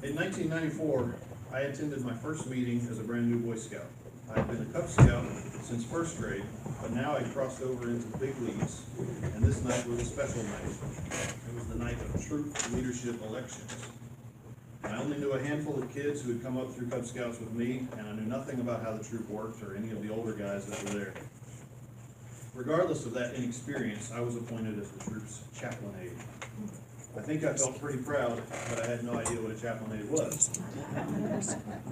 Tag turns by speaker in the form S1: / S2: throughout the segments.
S1: In 1994, I attended my first meeting as a brand new Boy Scout. I had been a Cub Scout since first grade, but now I crossed over into the big leagues, and this night was a special night. It was the night of troop leadership elections. I only knew a handful of kids who had come up through Cub Scouts with me, and I knew nothing about how the troop worked or any of the older guys that were there. Regardless of that inexperience, I was appointed as the troop's chaplain aide. I think I felt pretty proud, but I had no idea what a chaplain aide was.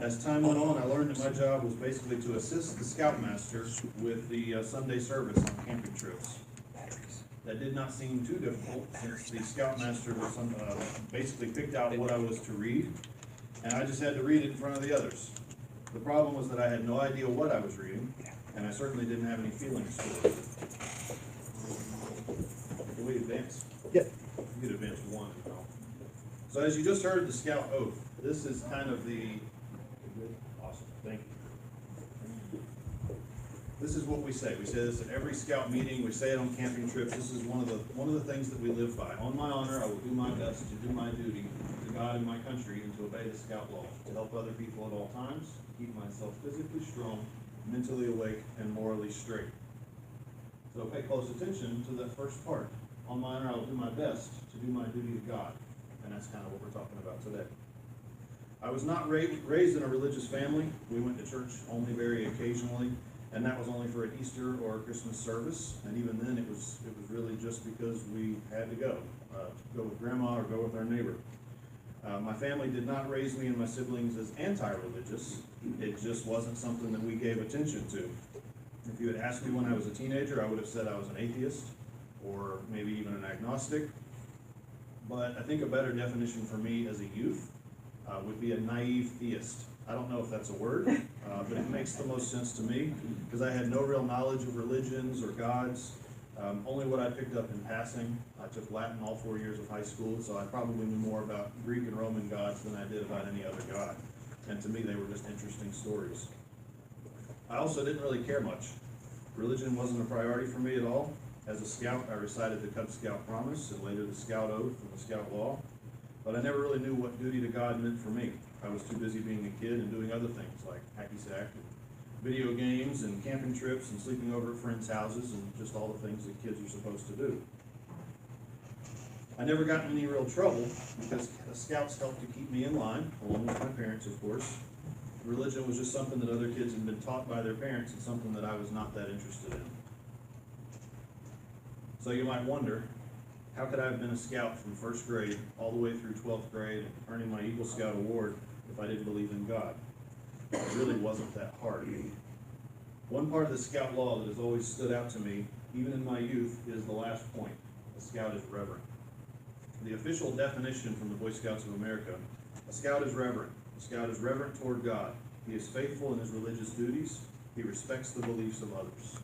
S1: As time went on, I learned that my job was basically to assist the scoutmaster with the Sunday service on camping trips. That did not seem too difficult, since the scoutmaster was basically picked out what I was to read, and I just had to read it in front of the others. The problem was that I had no idea what I was reading, and I certainly didn't have any feelings for it. Can we advance?
S2: Yep.
S1: You could advance one. So as you just heard the scout oath, this is kind of the, awesome, thank you. This is what we say. We say this at every scout meeting. We say it on camping trips. This is one of the things that we live by. On my honor, I will do my best to do my duty to God and my country and to obey the scout law, to help other people at all times, to keep myself physically strong, mentally awake, and morally straight. So pay close attention to that first part. On my honor, I will do my best to do my duty to God. And that's kind of what we're talking about today. I was not raised in a religious family. We went to church only very occasionally, and that was only for an Easter or a Christmas service. And even then, it was really just because we had to go with grandma or go with our neighbor. My family did not raise me and my siblings as anti-religious. It just wasn't something that we gave attention to. If you had asked me when I was a teenager, I would have said I was an atheist, or maybe even an agnostic. But I think a better definition for me as a youth would be a naive theist. I don't know if that's a word, but it makes the most sense to me, because I had no real knowledge of religions or gods, only what I picked up in passing. I took Latin all 4 years of high school, so I probably knew more about Greek and Roman gods than I did about any other god. And to me, they were just interesting stories. I also didn't really care much. Religion wasn't a priority for me at all. As a scout, I recited the Cub Scout Promise and later the Scout Oath and the Scout Law, but I never really knew what duty to God meant for me. I was too busy being a kid and doing other things like hacky sack and video games and camping trips and sleeping over at friends' houses and just all the things that kids are supposed to do. I never got in any real trouble because the scouts helped to keep me in line, along with my parents, of course. Religion was just something that other kids had been taught by their parents and something that I was not that interested in. So you might wonder, how could I have been a scout from first grade all the way through 12th grade and earning my Eagle Scout award if I didn't believe in God? It really wasn't that hard. One part of the scout law that has always stood out to me, even in my youth, is the last point. A scout is reverent. The official definition from the Boy Scouts of America, a scout is reverent. A scout is reverent toward God. He is faithful in his religious duties. He respects the beliefs of others.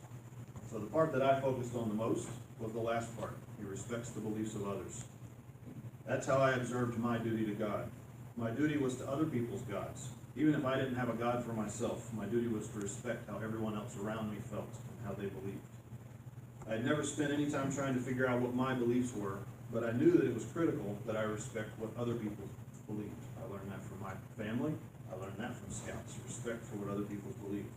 S1: So the part that I focused on the most was the last part. He respects the beliefs of others. That's how I observed my duty to God. My duty was to other people's gods. Even if I didn't have a God for myself, my duty was to respect how everyone else around me felt and how they believed. I had never spent any time trying to figure out what my beliefs were, but I knew that it was critical that I respect what other people believed. I learned that from my family. I learned that from scouts, respect for what other people believed.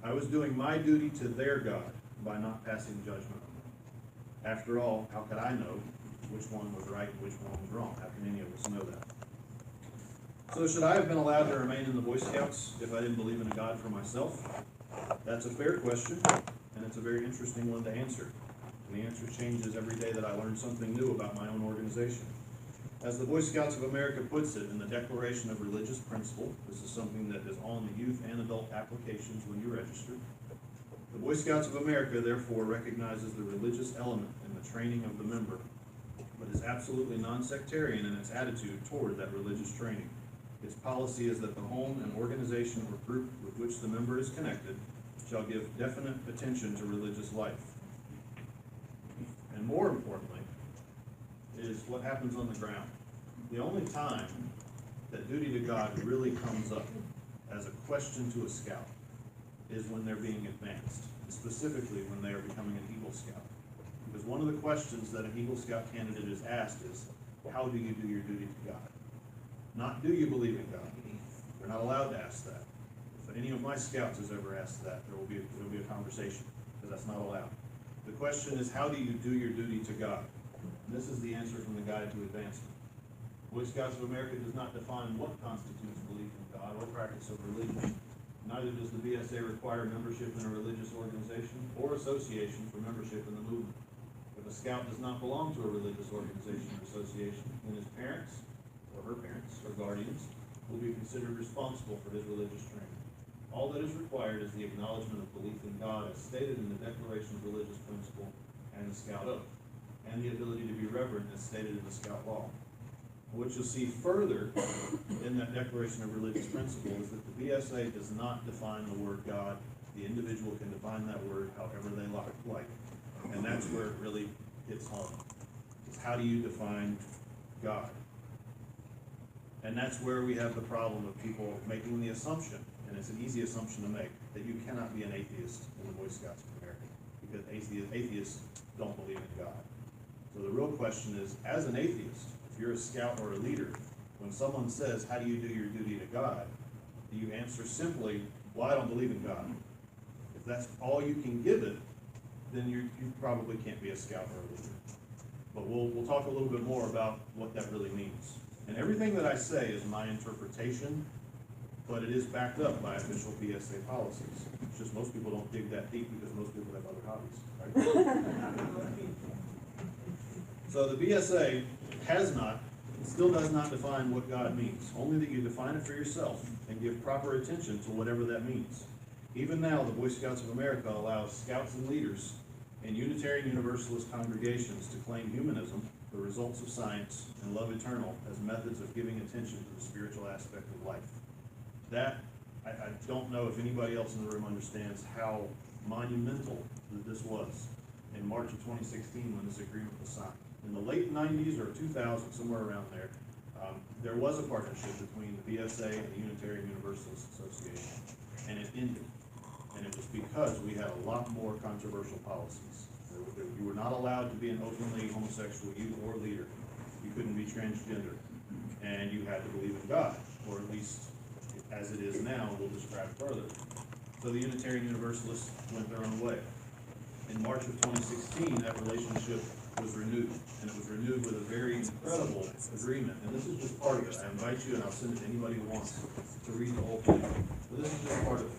S1: I was doing my duty to their God by not passing judgment on them. After all, how could I know which one was right and which one was wrong? How can any of us know that? So should I have been allowed to remain in the Boy Scouts if I didn't believe in a God for myself? That's a fair question, and it's a very interesting one to answer. And the answer changes every day that I learn something new about my own organization. As the Boy Scouts of America puts it in the Declaration of Religious Principle, this is something that is on the youth and adult applications when you register. The Boy Scouts of America, therefore, recognizes the religious element in the training of the member, but is absolutely non-sectarian in its attitude toward that religious training. Its policy is that the home and organization or group with which the member is connected shall give definite attention to religious life. And more importantly, is what happens on the ground. The only time that duty to God really comes up as a question to a scout is when they're being advanced, specifically when they are becoming an Eagle Scout. Because one of the questions that an Eagle Scout candidate is asked is, how do you do your duty to God? Not do you believe in God? They're not allowed to ask that. If any of my scouts has ever asked that, there will be a conversation, because that's not allowed. The question is, how do you do your duty to God? And this is the answer from the Guide to Advancement. Boy Scouts of America does not define what constitutes belief in God or practice of religion. Neither does the BSA require membership in a religious organization or association for membership in the movement. If a scout does not belong to a religious organization or association, then his parents, or her parents, or guardians, will be considered responsible for his religious training. All that is required is the acknowledgement of belief in God as stated in the Declaration of Religious Principle and the Scout Oath, and the ability to be reverent as stated in the Scout Law. What you'll see further in that Declaration of Religious Principle is that the BSA does not define the word God. The individual can define that word however they like. And that's where it really hits home. It's how do you define God? And that's where we have the problem of people making the assumption, and it's an easy assumption to make, that you cannot be an atheist in the Boy Scouts of America, because atheists don't believe in God. So the real question is, as an atheist, if you're a scout or a leader, when someone says, how do you do your duty to God, do you answer simply, well, I don't believe in God? If that's all you can give it, then you probably can't be a scout or a leader. But we'll talk a little bit more about what that really means. And everything that I say is my interpretation, but it is backed up by official BSA policies. It's just most people don't dig that deep because most people have other hobbies, right? So the BSA has not, still does not define what God means, only that you define it for yourself and give proper attention to whatever that means. Even now, the Boy Scouts of America allows scouts and leaders in Unitarian Universalist congregations to claim humanism, the results of science, and love eternal as methods of giving attention to the spiritual aspect of life. That, I don't know if anybody else in the room understands how monumental this was in March of 2016 when this agreement was signed. In the late 90s or 2000, somewhere around there was a partnership between the BSA and the Unitarian Universalist Association, and it ended. And it was because we had a lot more controversial policies. You were not allowed to be an openly homosexual youth or leader. You couldn't be transgender. And you had to believe in God, or at least as it is now, we'll describe further. So the Unitarian Universalists went their own way. In March of 2016, that relationship was renewed, and it was renewed with a very incredible agreement. And this is just part of it. I invite you, and I'll send it to anybody who wants to read the whole thing. But this is just part of it.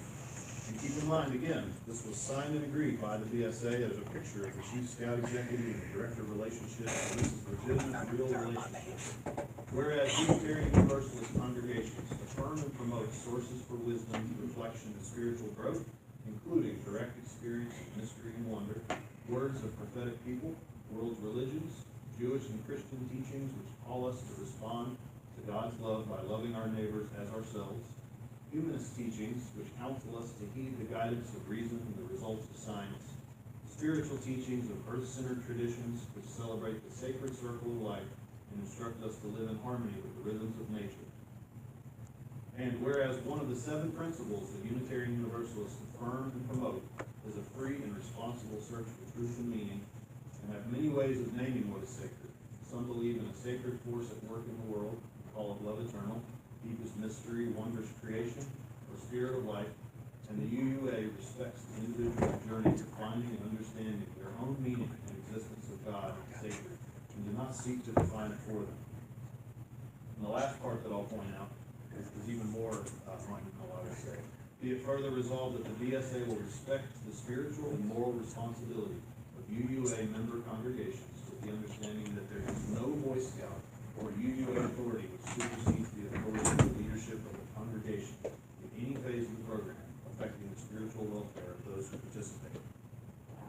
S1: And keep in mind, again, this was signed and agreed by the BSA. There's a picture of the Chief Scout Executive and the Director of Relationships. So this is legitimate, real relationship. Whereas Unitarian Universalist congregations affirm and promote sources for wisdom, reflection, and spiritual growth, including direct experience, mystery, and wonder, words of prophetic people, world religions, Jewish and Christian teachings which call us to respond to God's love by loving our neighbors as ourselves, humanist teachings which counsel us to heed the guidance of reason and the results of science, spiritual teachings of earth-centered traditions which celebrate the sacred circle of life and instruct us to live in harmony with the rhythms of nature. And whereas one of the 7 principles that Unitarian Universalists affirm and promote is a free and responsible search for truth and meaning, and have many ways of naming what is sacred. Some believe in a sacred force at work in the world, call it love eternal, deepest mystery, wondrous creation, or spirit of life, and the UUA respects the individual's journey to finding and understanding their own meaning and existence of God and sacred, and do not seek to define it for them. And the last part that I'll point out is even more monumental, I would say. Be it further resolved that the BSA will respect the spiritual and moral responsibility of UUA member congregations with the understanding that there is no Boy Scout or UUA authority which supersedes the authority of the leadership of the congregation in any phase of the program affecting the spiritual welfare of those who participate.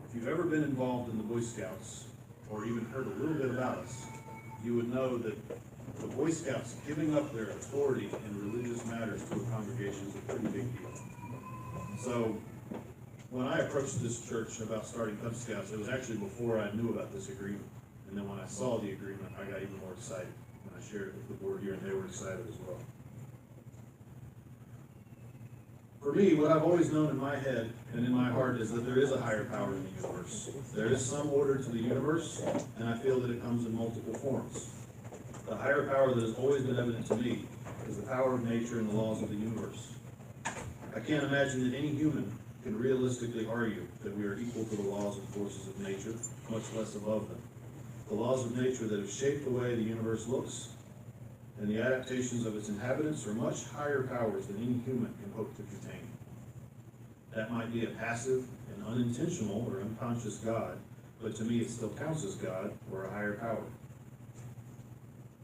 S1: If you've ever been involved in the Boy Scouts, or even heard a little bit about us, you would know that the Boy Scouts giving up their authority in religious matters to a congregation is a pretty big deal. So, when I approached this church about starting Cub Scouts, it was actually before I knew about this agreement. And then when I saw the agreement, I got even more excited. And I shared it with the board here, and they were excited as well. For me, what I've always known in my head and in my heart is that there is a higher power in the universe. There is some order to the universe, and I feel that it comes in multiple forms. The higher power that has always been evident to me is the power of nature and the laws of the universe. I can't imagine that any human can realistically argue that we are equal to the laws and forces of nature, much less above them. The laws of nature that have shaped the way the universe looks and the adaptations of its inhabitants are much higher powers than any human can hope to contain. That might be a passive and unintentional or unconscious God, but to me it still counts as God or a higher power.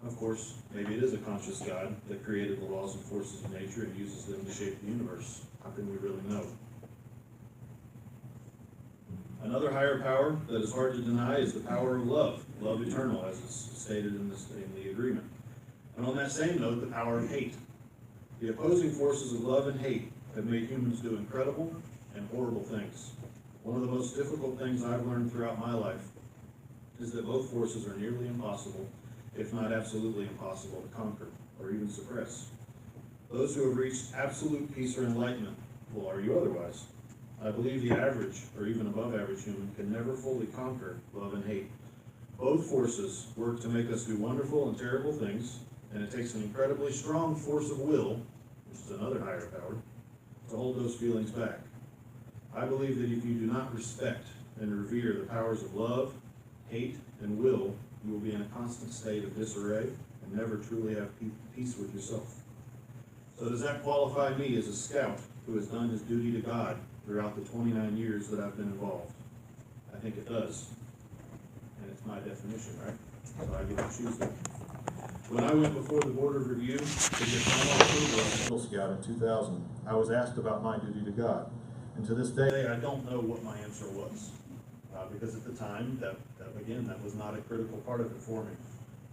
S1: Of course, maybe it is a conscious God that created the laws and forces of nature and uses them to shape the universe. How can we really know? Another higher power that is hard to deny is the power of love, love eternal, as is stated in the agreement. And on that same note, the power of hate. The opposing forces of love and hate have made humans do incredible and horrible things. One of the most difficult things I've learned throughout my life is that both forces are nearly impossible, if not absolutely impossible, to conquer or even suppress. Those who have reached absolute peace or enlightenment will argue otherwise. I believe the average or even above average human can never fully conquer love and hate. Both forces work to make us do wonderful and terrible things, and it takes an incredibly strong force of will, which is another higher power, to hold those feelings back. I believe that if you do not respect and revere the powers of love, hate, and will, you will be in a constant state of disarray and never truly have peace with yourself. So does that qualify me as a scout who has done his duty to God throughout the 29 years that I've been involved? I think it does. And it's my definition, right? So I get to choose that. When I went before the Board of Review to get final approval as a Eagle Scout in 2000, I was asked about my duty to God. And to this day, I don't know what my answer was. Because at the time, that was not a critical part of it for me.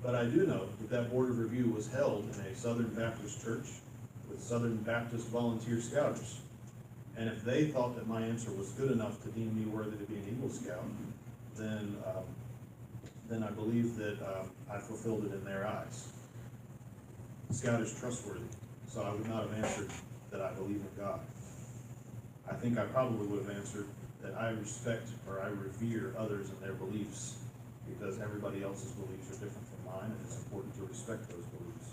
S1: But I do know that Board of Review was held in a Southern Baptist church with Southern Baptist volunteer scouters. And if they thought that my answer was good enough to deem me worthy to be an Eagle Scout, then I believe that I fulfilled it in their eyes. The Scout is trustworthy, so I would not have answered that I believe in God. I think I probably would have answered that I respect or I revere others and their beliefs, because everybody else's beliefs are different from mine, and it's important to respect those beliefs.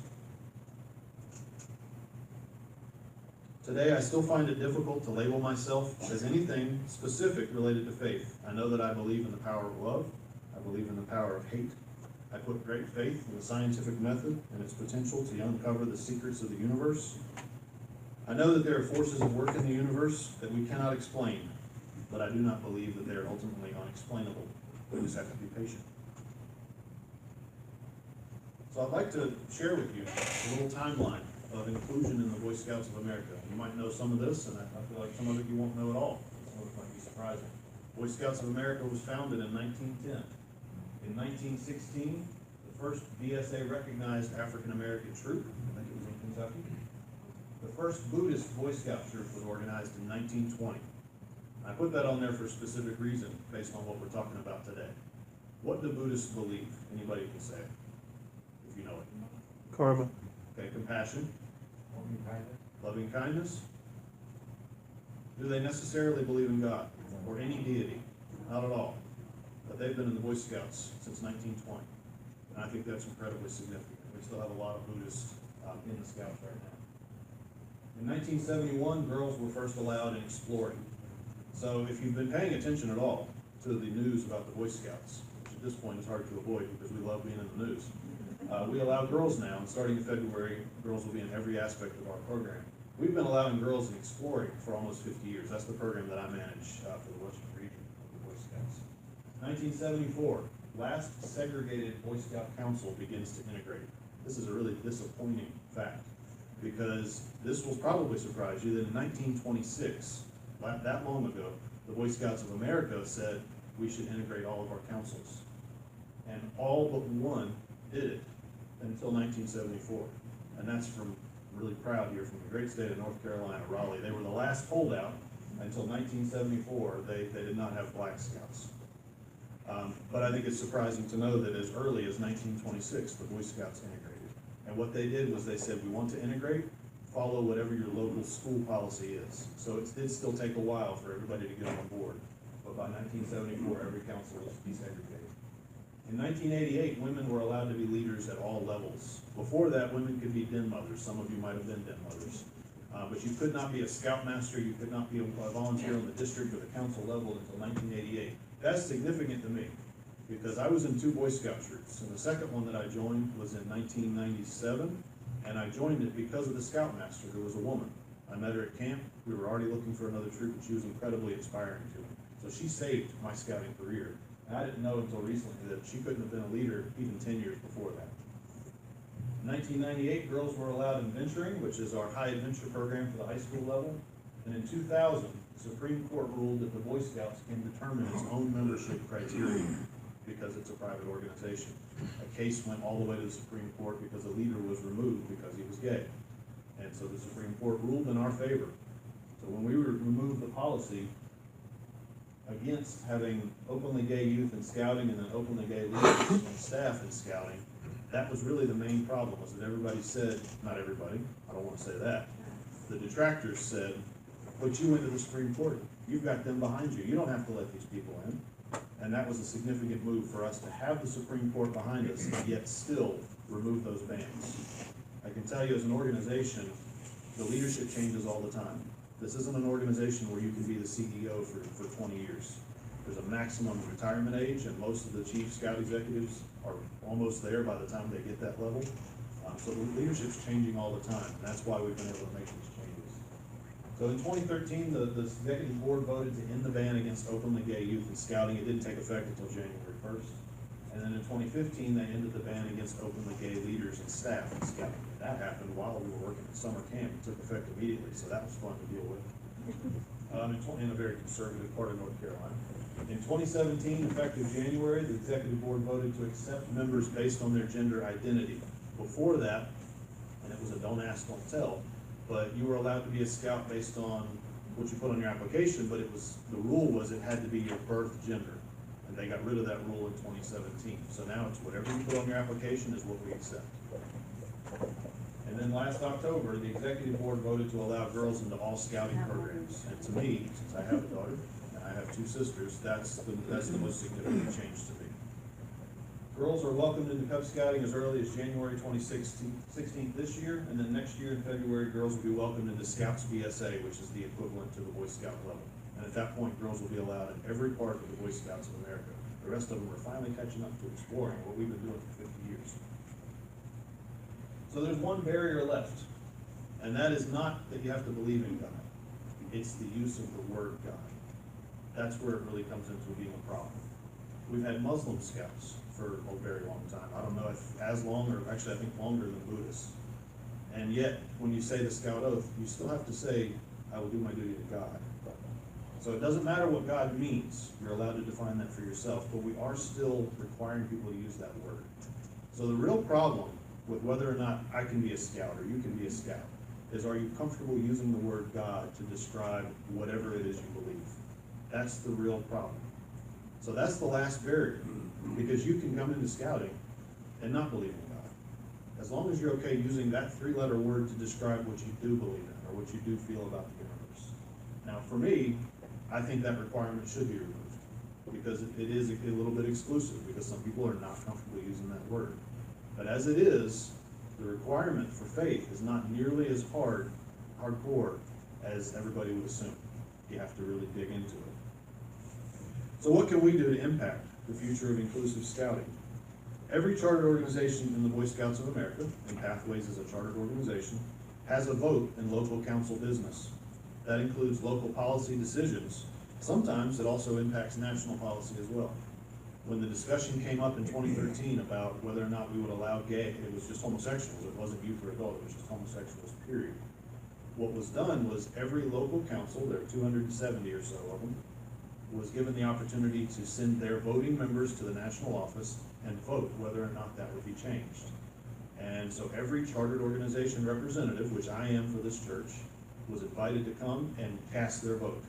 S1: Today, I still find it difficult to label myself as anything specific related to faith. I know that I believe in the power of love. I believe in the power of hate. I put great faith in the scientific method and its potential to uncover the secrets of the universe. I know that there are forces at work in the universe that we cannot explain, but I do not believe that they are ultimately unexplainable. We just have to be patient. So I'd like to share with you a little timeline of inclusion in the Boy Scouts of America. You might know some of this, and I feel like some of it you won't know at all. Some of it might be surprising. Boy Scouts of America was founded in 1910. In 1916, the first BSA recognized African American troop, I think it was in Kentucky. The first Buddhist Boy Scout troop was organized in 1920. I put that on there for a specific reason, based on what we're talking about today. What do Buddhists believe? Anybody can say, if you know it.
S2: Karma.
S1: Okay, compassion. Loving kindness. Do they necessarily believe in God or any deity? Not at all. But they've been in the Boy Scouts since 1920. And I think that's incredibly significant. We still have a lot of Buddhists in the Scouts right now. In 1971, girls were first allowed in exploring. So if you've been paying attention at all to the news about the Boy Scouts, which at this point is hard to avoid because we love being in the news, we allow girls now, and starting in February, girls will be in every aspect of our program. We've been allowing girls in exploring for almost 50 years. That's the program that I manage for the Western region of the Boy Scouts. 1974, last segregated Boy Scout Council begins to integrate. This is a really disappointing fact, because this will probably surprise you that in 1926, that long ago, the Boy Scouts of America said we should integrate all of our councils. And all but one did it until 1974. And that's from, I'm really proud here, from the great state of North Carolina, Raleigh. They were the last holdout until 1974. They did not have Black Scouts. But I think it's surprising to know that as early as 1926, the Boy Scouts integrated. And what they did was they said, we want to integrate, follow whatever your local school policy is. So it did still take a while for everybody to get on board. But by 1974, every council was desegregated. In 1988, women were allowed to be leaders at all levels. Before that, women could be den mothers. Some of you might have been den mothers. But you could not be a scoutmaster, you could not be a volunteer on the district or the council level until 1988. That's significant to me, because I was in 2 Boy Scout troops, and the second one that I joined was in 1997, and I joined it because of the scoutmaster, who was a woman. I met her at camp, we were already looking for another troop, and she was incredibly inspiring to me. So she saved my scouting career. And I didn't know until recently that she couldn't have been a leader even 10 years before that. In 1998, girls were allowed adventuring, which is our high adventure program for the high school level. And in 2000, the Supreme Court ruled that the Boy Scouts can determine its own membership criteria because it's a private organization. A case went all the way to the Supreme Court because a leader was removed because he was gay. And so the Supreme Court ruled in our favor. So when we removed the policy against having openly gay youth in scouting and then openly gay leaders and staff in scouting, that was really the main problem, was that everybody said, not everybody, I don't want to say that, the detractors said, but you went to the Supreme Court, you've got them behind you, you don't have to let these people in. And that was a significant move for us to have the Supreme Court behind us, and yet still remove those bans. I can tell you as an organization, the leadership changes all the time. This isn't an organization where you can be the CEO for 20 years. There's a maximum retirement age, and most of the chief scout executives are almost there by the time they get that level. So the leadership's changing all the time, and that's why we've been able to make these changes. So in 2013, the executive board voted to end the ban against openly gay youth in scouting. It didn't take effect until January 1st. And then in 2015, they ended the ban against openly gay leaders and staff in scouting. That happened while we were working at summer camp. It took effect immediately, so that was fun to deal with. In a very conservative part of North Carolina. In 2017, effective January, the executive board voted to accept members based on their gender identity. Before that, and it was a don't ask, don't tell, but you were allowed to be a scout based on what you put on your application, but the rule was it had to be your birth gender. And they got rid of that rule in 2017. So now it's whatever you put on your application is what we accept. And then last October, the executive board voted to allow girls into all scouting programs. And to me, since I have a daughter and I have 2 sisters, that's the most significant change to me. Girls are welcomed into Cub Scouting as early as January 16th this year, and then next year in February, girls will be welcomed into Scouts BSA, which is the equivalent to the Boy Scout level. And at that point, girls will be allowed in every part of the Boy Scouts of America. The rest of them are finally catching up to exploring what we've been doing for 50 years. So there's one barrier left, and that is not that you have to believe in God. It's the use of the word God. That's where it really comes into being a problem. We've had Muslim scouts for a very long time. I don't know if as long, or actually I think longer than Buddhists. And yet, when you say the scout oath, you still have to say, I will do my duty to God. So it doesn't matter what God means. You're allowed to define that for yourself, but we are still requiring people to use that word. So the real problem with whether or not I can be a scout or you can be a scout is, are you comfortable using the word God to describe whatever it is you believe? That's the real problem. So that's the last barrier, because you can come into scouting and not believe in God. As long as you're okay using that 3-letter word to describe what you do believe in or what you do feel about the universe. Now for me, I think that requirement should be removed, because it is a little bit exclusive, because some people are not comfortable using that word. But as it is, the requirement for faith is not nearly as hardcore as everybody would assume. You have to really dig into it. So what can we do to impact the future of inclusive scouting? Every chartered organization in the Boy Scouts of America, and Pathways is a chartered organization, has a vote in local council business. That includes local policy decisions. Sometimes it also impacts national policy as well. When the discussion came up in 2013 about whether or not we would allow gay, it was just homosexuals, it wasn't youth or adult, it was just homosexuals, period. What was done was every local council, there are 270 or so of them, was given the opportunity to send their voting members to the national office and vote whether or not that would be changed. And so every chartered organization representative, which I am for this church, was invited to come and cast their vote.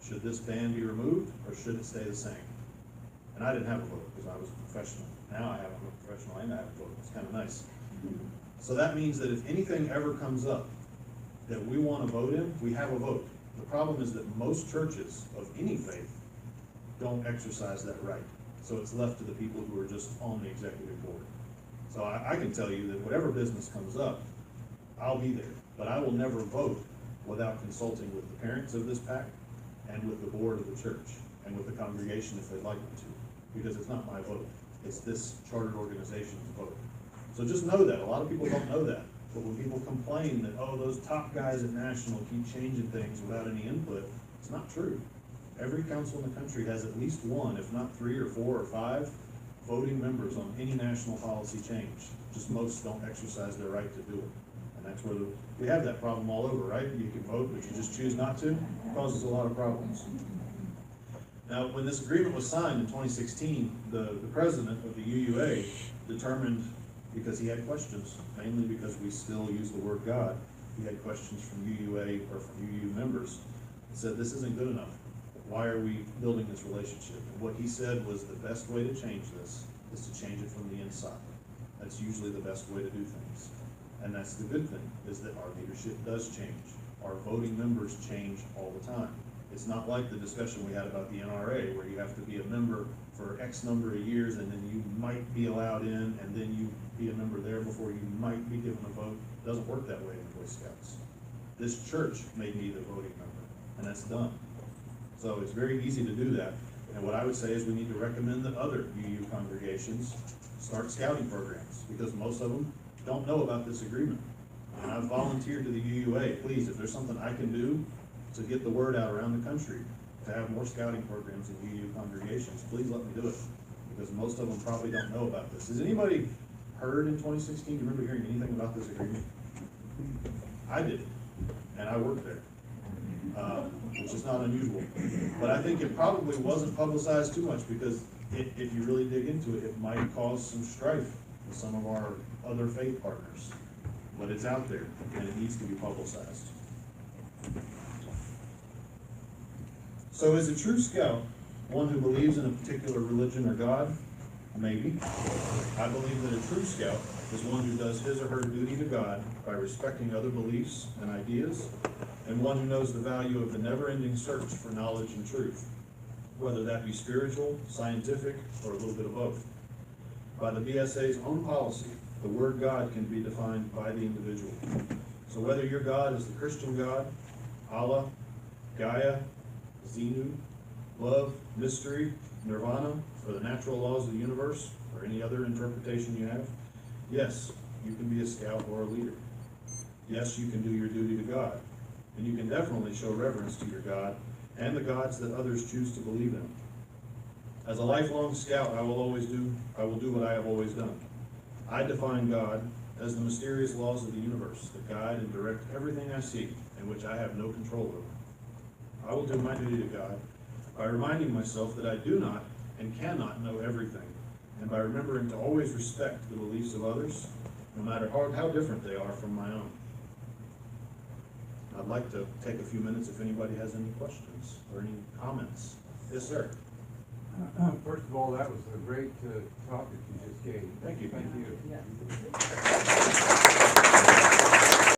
S1: Should this ban be removed, or should it stay the same? And I didn't have a vote because I was a professional. Now I'm a professional and I have a vote. It's kind of nice. So that means that if anything ever comes up that we want to vote in, we have a vote. The problem is that most churches of any faith don't exercise that right. So it's left to the people who are just on the executive board. So I can tell you that whatever business comes up, I'll be there, but I will never vote without consulting with the parents of this PAC and with the board of the church and with the congregation if they'd like me to, because it's not my vote. It's this chartered organization's vote. So just know that. A lot of people don't know that. But when people complain that, oh, those top guys at National keep changing things without any input, it's not true. Every council in the country has at least one, if not 3 or 4 or 5, voting members on any national policy change. Just most don't exercise their right to do it. And that's where we have that problem all over, right? You can vote, but you just choose not to. It causes a lot of problems. Now, when this agreement was signed in 2016, the president of the UUA determined, because he had questions, mainly because we still use the word God, he had questions from UUA or from UU members, and said, this isn't good enough. Why are we building this relationship? And what he said was the best way to change this is to change it from the inside. That's usually the best way to do things. And that's the good thing, is that our leadership does change. Our voting members change all the time. It's not like the discussion we had about the NRA, where you have to be a member for X number of years, and then you might be allowed in, and then you be a member there before you might be given a vote. It doesn't work that way in the Boy Scouts. This church made me the voting member, and that's done. So it's very easy to do that. And what I would say is we need to recommend that other UU congregations start scouting programs, because most of them don't know about this agreement. And I've volunteered to the UUA. Please, if there's something I can do to get the word out around the country, to have more scouting programs in UU congregations, please let me do it, because most of them probably don't know about this. Has anybody heard in 2016, do you remember hearing anything about this agreement? I did, and I worked there, which is not unusual. But I think it probably wasn't publicized too much, because if you really dig into it, it might cause some strife with some of our other faith partners. But it's out there, and it needs to be publicized. So is a true scout one who believes in a particular religion or God? Maybe. I believe that a true scout is one who does his or her duty to God by respecting other beliefs and ideas, and one who knows the value of the never-ending search for knowledge and truth, whether that be spiritual, scientific, or a little bit of both. By the BSA's own policy, the word God can be defined by the individual. So whether your God is the Christian God, Allah, Gaia, Xenu, love, mystery, nirvana, or the natural laws of the universe, or any other interpretation you have, yes, you can be a scout or a leader. Yes, you can do your duty to God. And you can definitely show reverence to your God and the gods that others choose to believe in. As a lifelong scout, I will do what I have always done. I define God as the mysterious laws of the universe that guide and direct everything I see, and which I have no control over. I will do my duty to God by reminding myself that I do not and cannot know everything, and by remembering to always respect the beliefs of others, no matter how different they are from my own. I'd like to take a few minutes if anybody has any questions or any comments. Yes, sir.
S2: First of all, that was a great talk that you just gave.
S1: Thank you.
S2: Thank you.
S3: Yeah.